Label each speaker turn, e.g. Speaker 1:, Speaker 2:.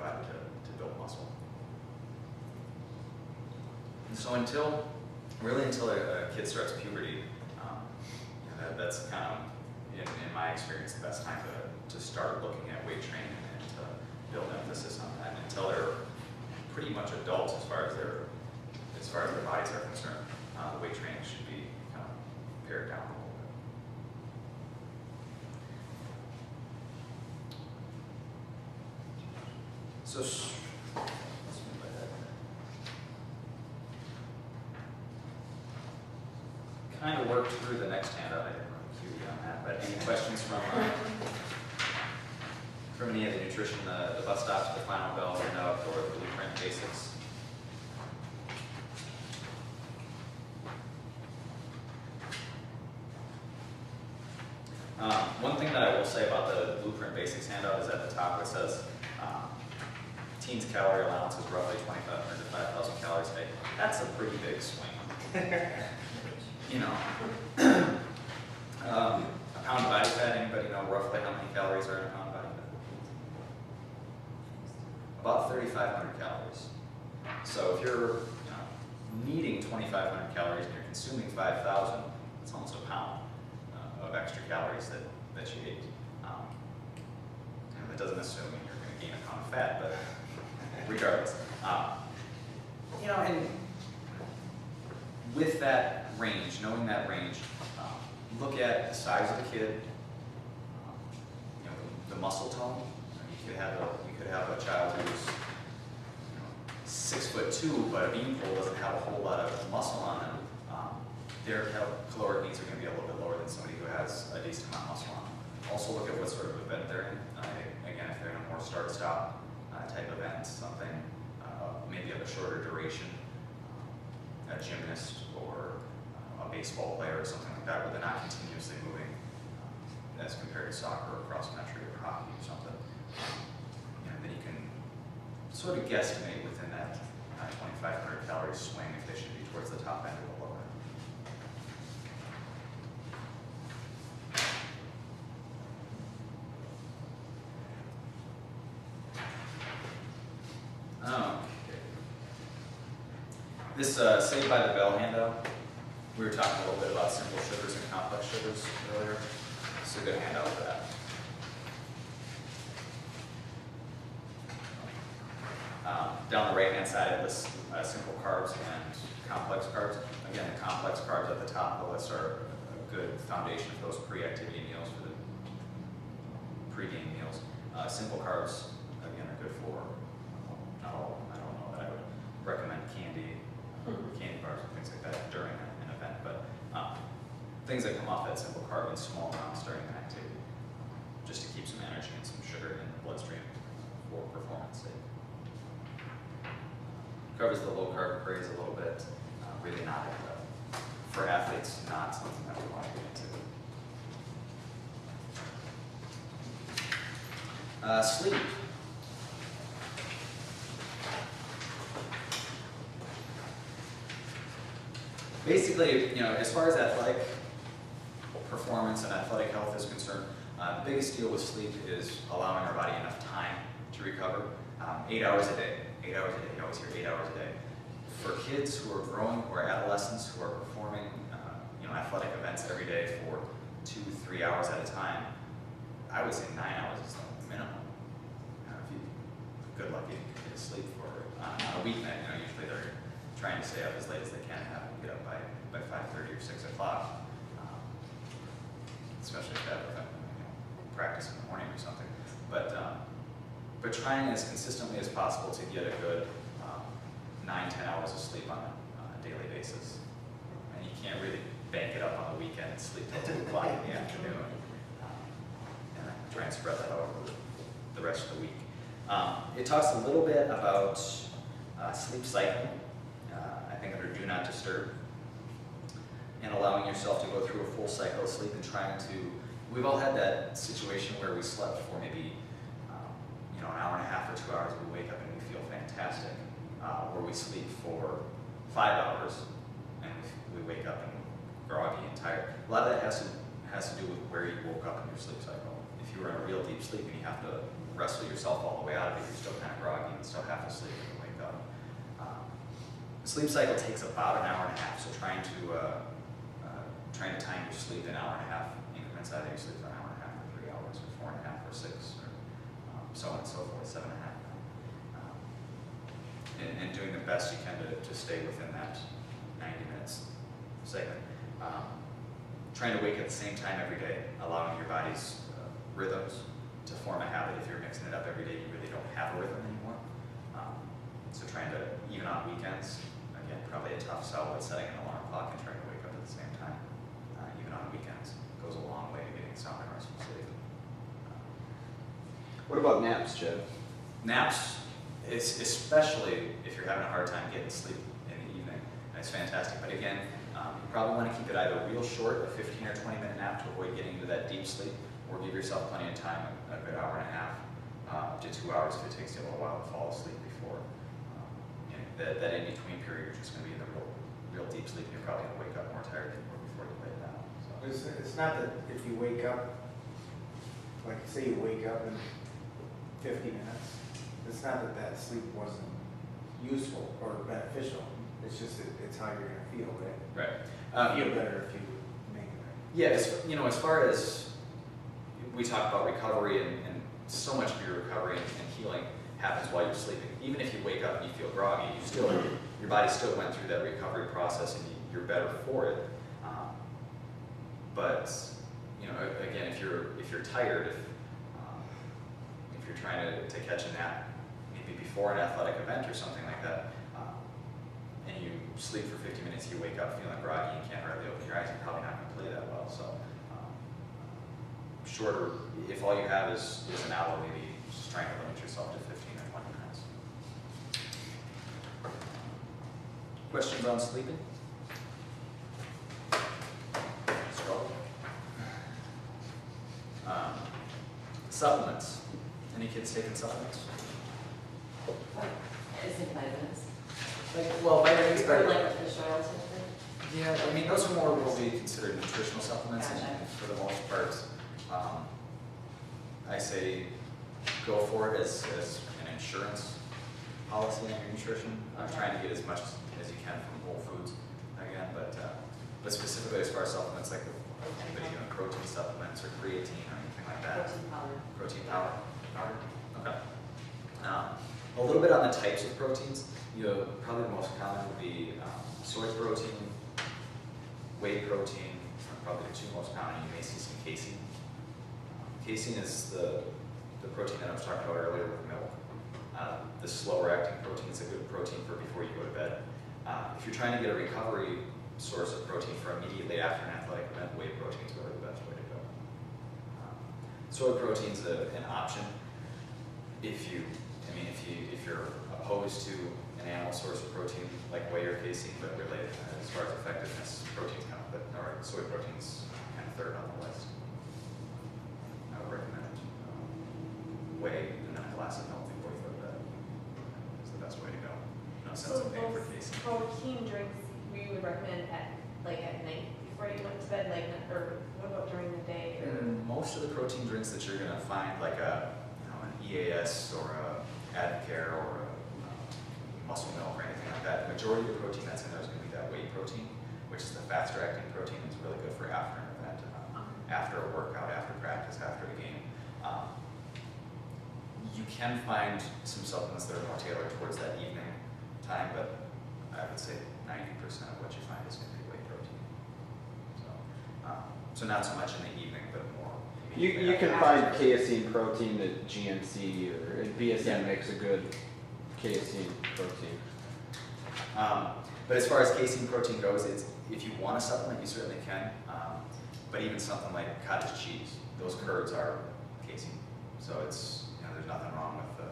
Speaker 1: body to build muscle. And so until a kid starts puberty, that's kind of, in my experience, the best time to start looking at weight training and to build emphasis on that. Until they're pretty much adults as far as their bodies are concerned, the weight training should be kind of pared down a little bit. So, let's move ahead. Kind of worked through the next handout. I didn't really cue you on that, but any questions from any of the nutrition, the bus stops, the final bell handout, or the blueprint basics? One thing that I will say about the blueprint basics handout is at the top it says teens calorie allowance is roughly 2,500 to 5,000 calories a day. That's a pretty big swing. You know, a pound of body fat, anybody know roughly how many calories are in a pound of body fat? About 3,500 calories. So if you're needing 2,500 calories and you're consuming 5,000, it's almost a pound of extra calories that you ate. That doesn't assume you're going to gain a pound of fat, but regardless. And with that range, knowing that range, look at the size of the kid, the muscle tone. You could have a child who's 6'2", but a bean pole doesn't have a whole lot of muscle on them. Their caloric needs are going to be a little bit lower than somebody who has a decent amount of muscle on them. Also look at what sort of event they're in. Again, if they're in a more start-stop type event, something maybe of a shorter duration, a gymnast or a baseball player or something like that, where they're not continuously moving as compared to soccer or cross country or hockey or something. Then you can sort of guesstimate within that 2,500 calorie swing if they should be towards the top end or the lower end. This Saved by the Bell handout, we were talking a little bit about simple sugars and complex sugars earlier. It's a good handout for that. Down the right-hand side, it lists simple carbs and complex carbs. Again, the complex carbs at the top of the list are a good foundation for those pre-activity meals, for the pre-game meals. Simple carbs, again, are good for, not all of them. I don't know that I would recommend candy bars and things like that during an event, but things that come off that simple carb in small amounts during an activity, just to keep some energy and some sugar in the bloodstream for performance sake. Covers the low carb craze a little bit. Really not for athletes, not something that we want to get into. Sleep. Basically, as far as athletic performance and athletic health is concerned, the biggest deal with sleep is allowing our body enough time to recover. 8 hours a day. 8 hours a day. You always hear 8 hours a day. For kids who are growing, or adolescents who are performing, athletic events every day for 2-3 hours at a time, I would say 9 hours is the minimum. If you're good lucky, you can get to sleep for on a weeknight. Usually they're trying to stay up as late as they can and have them get up by 5:30 or 6 o'clock, especially if they have practice in the morning or something. But trying as consistently as possible to get a good 9-10 hours of sleep on a daily basis. And you can't really bank it up on the weekend and sleep till 2 o'clock in the afternoon. And then try and spread that out over the rest of the week. It talks a little bit about sleep cycling, I think under Do Not Disturb, and allowing yourself to go through a full cycle of sleep and trying to, we've all had that situation where we slept for maybe an hour and a half or 2 hours, we wake up and we feel fantastic, or we sleep for 5 hours and we wake up and groggy and tired. A lot of that has to do with where you woke up in your sleep cycle. If you you were in a real deep sleep and you have to wrestle yourself all the way out of it, you're still kind of groggy and still half asleep when you wake up. The sleep cycle takes about an hour and a half, so trying to time your sleep in an hour and a half increments, either you sleep for an hour and a half or 3 hours or 4.5 or 6 or so on and so forth, 7.5. And doing the best you can to stay within that 90 minutes segment. Trying to wake at the same time every day, allowing your body's rhythms to form a habit. If you're mixing it up every day, you really don't have a rhythm anymore. So trying to, even on weekends, again, probably a tough sell, but setting an alarm clock and trying to wake up at the same time, even on weekends, goes a long way to getting sound and restful sleep.
Speaker 2: What about naps, Chad?
Speaker 1: Naps, especially if you're having a hard time getting sleep in the evening, it's fantastic. But again, you probably want to keep it either real short, a 15 or 20 minute nap to avoid getting into that deep sleep, or give yourself plenty of time, a good hour and a half to 2 hours if it takes you a little while to fall asleep before. That in-between period, you're just going to be in the real deep sleep, and you're probably going to wake up more tired before you lay down. So.
Speaker 3: It's not that if you wake up, like say you wake up in 50 minutes, it's not that that sleep wasn't useful or beneficial. It's just that it's how you're going to feel, right?
Speaker 1: Right.
Speaker 3: You feel better if you make it right.
Speaker 1: Yeah, as far as we talk about recovery and so much of your recovery and healing happens while you're sleeping. Even if you wake up and you feel groggy, your body still went through that recovery process and you're better for it. But again, if you're tired, if you're trying to catch a nap, maybe before an athletic event or something like that, and you sleep for 50 minutes, you wake up feeling groggy, you can't hardly open your eyes, you're probably not going to play that well. So shorter, if all you have is an hour, maybe just trying to limit yourself to 15 or 20 minutes. Questions on sleeping? Struggle? Supplements. Any kids taking supplements?
Speaker 4: Is it vitamins?
Speaker 1: Well, vitamins,
Speaker 4: Or like fish oil type thing?
Speaker 1: yeah, I mean, those are more what we consider nutritional supplements,
Speaker 4: Gotcha.
Speaker 1: and for the most part, I say go for it as an insurance policy on your nutrition. I'm trying to get as much as you can from Whole Foods again, but specifically as far as supplements, like anybody doing protein supplements or creatine or anything like that.
Speaker 4: Protein powder.
Speaker 1: Protein powder. Okay. A little bit on the types of proteins. Probably the most common would be soy protein, whey protein, are probably the two most common. You may see some casein. Casein is the protein that I was talking about earlier with milk. The slower acting protein is a good protein for before you go to bed. If you're trying to get a recovery source of protein for immediately after an athletic event, whey protein is really the best way to go. Soy protein is an option if you're opposed to an animal source of protein like whey or casein, but really as far as effectiveness, soy protein's kind of third on the list. I would recommend whey and then a glass of milk before you go to bed. Is the best way to go. No sense of paying for casein.
Speaker 5: Protein drinks we would recommend at night before you went to bed, or what about during the day?
Speaker 1: Most of the protein drinks that you're going to find, like an EAS or a Advocare or a muscle milk or anything like that, the majority of the protein that's in there is going to be that whey protein, which is the faster acting protein. It's really good for after an event, after a workout, after practice, after the game. You can find some supplements that are more tailored towards that evening time, but I would say 90% of what you find is going to be whey protein. So not so much in the evening, but more.
Speaker 2: You can find casein protein at GNC or BSN makes a good casein protein.
Speaker 1: But as far as casein protein goes, if you want a supplement, you certainly can. But even something like cottage cheese, those curds are casein. So there's nothing wrong with